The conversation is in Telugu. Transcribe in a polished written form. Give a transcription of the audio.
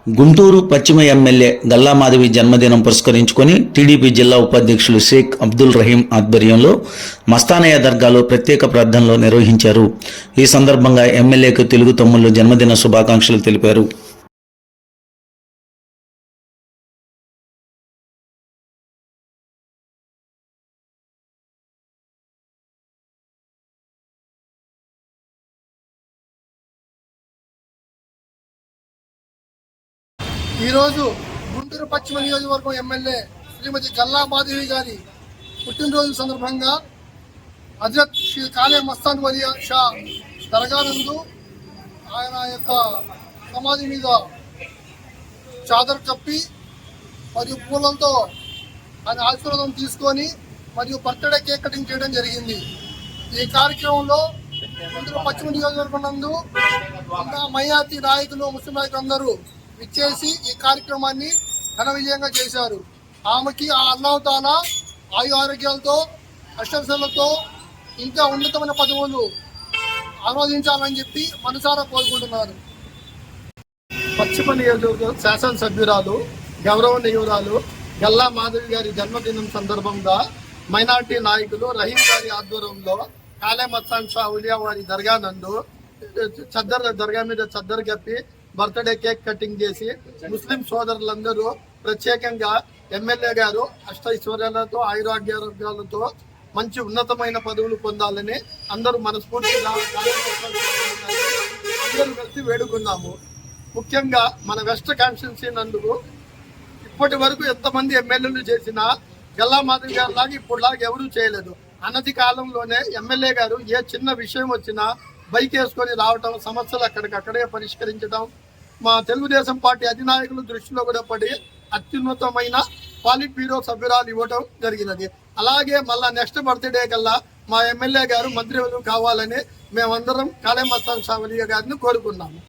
గుంటూరు పశ్చిమ ఎమ్మెల్యే గల్లా మాధవి జన్మదినం పురస్కరించుకొని టీడీపీ జిల్లా ఉపాధ్యక్షులు షేక్ అబ్దుల్ రహీం ఆధ్వర్యంలో మస్తానయ్య దర్గాలో ప్రత్యేక ప్రార్థనలు నిర్వహించారు. ఈ సందర్భంగా ఎమ్మెల్యేకు తెలుగు తమ్ముళ్లు జన్మదిన శుభాకాంక్షలు తెలిపారు. ఈరోజు గుంటూరు పశ్చిమ నియోజకవర్గం ఎమ్మెల్యే శ్రీమతి గల్లా మాధవి గారి పుట్టినరోజు సందర్భంగా హజరత్ శ్రీ కాలే మస్తాన్ వలి షా దర్గా నందు ఆయన యొక్క సమాధి మీద చాదర్ కప్పి మరియు పూలతో ఆయన ఆశీర్వాదం తీసుకొని మరియు బర్త్డే కేక్ కటింగ్ చేయడం జరిగింది. ఈ కార్యక్రమంలో గుంటూరు పశ్చిమ నియోజకవర్గం నందు మైనార్టీ నాయకులు, ముస్లిం నాయకులు అందరూ విచ్చేసి ఈ కార్యక్రమాన్ని ఘన విజయంగా చేశారు. ఆమెకి ఆ అల్లాహ్ తాలా ఆయు ఆరోగ్యాలతో, అష్టలతో ఇంకా ఉన్నతమైన పదవులు ఆరాధించాలని చెప్పి మనసారా కోరుకుంటున్నారు. పశ్చిమ నియోజకవర్గ శాసనసభ్యురాలు గౌరవనీయురాలు గల్లా మాధవి గారి జన్మదినం సందర్భంగా మైనార్టీ నాయకులు రహీం గారి ఆధ్వర్యంలో కాలే మస్తాన్ షా ఉలియా వారి దర్గా నందు దర్గా మీద చద్దరు కప్పి బర్త్డే కేక్ కటింగ్ చేసి ముస్లిం సోదరులందరూ ప్రత్యేకంగా ఎమ్మెల్యే గారు అష్టైశ్వర్యాలతో, ఆయురాగ్యాలతో మంచి ఉన్నతమైన పదవులు పొందాలని అందరూ మనస్ఫూర్తిగా అందరూ కలిసి వేడుకున్నాము. ముఖ్యంగా మన వెస్ట్ కాన్స్టిట్యున్సీ నందుకు ఇప్పటి వరకు ఎంతమంది ఎమ్మెల్యేలు చేసినా గల్లా మాధవి గారు లాగా ఇప్పుడులాగా ఎవరూ చేయలేదు. అనతి కాలంలోనే ఎమ్మెల్యే గారు ఏ చిన్న విషయం వచ్చినా బైక్ వేసుకొని రావటం, సమస్యలు అక్కడికక్కడే పరిష్కరించడం, మా తెలుగుదేశం పార్టీ అధినాయకులు దృష్టిలో కూడా పడి అత్యున్నతమైన పాలిట్ బ్యూరో సభ్యురాలు ఇవ్వడం జరిగినది. అలాగే మళ్ళా నెక్స్ట్ బర్త్డే కల్లా మా ఎమ్మెల్యే గారు మంత్రి కావాలని మేమందరం కాలే మస్తాన్ షా వలి గారిని కోరుకున్నాము.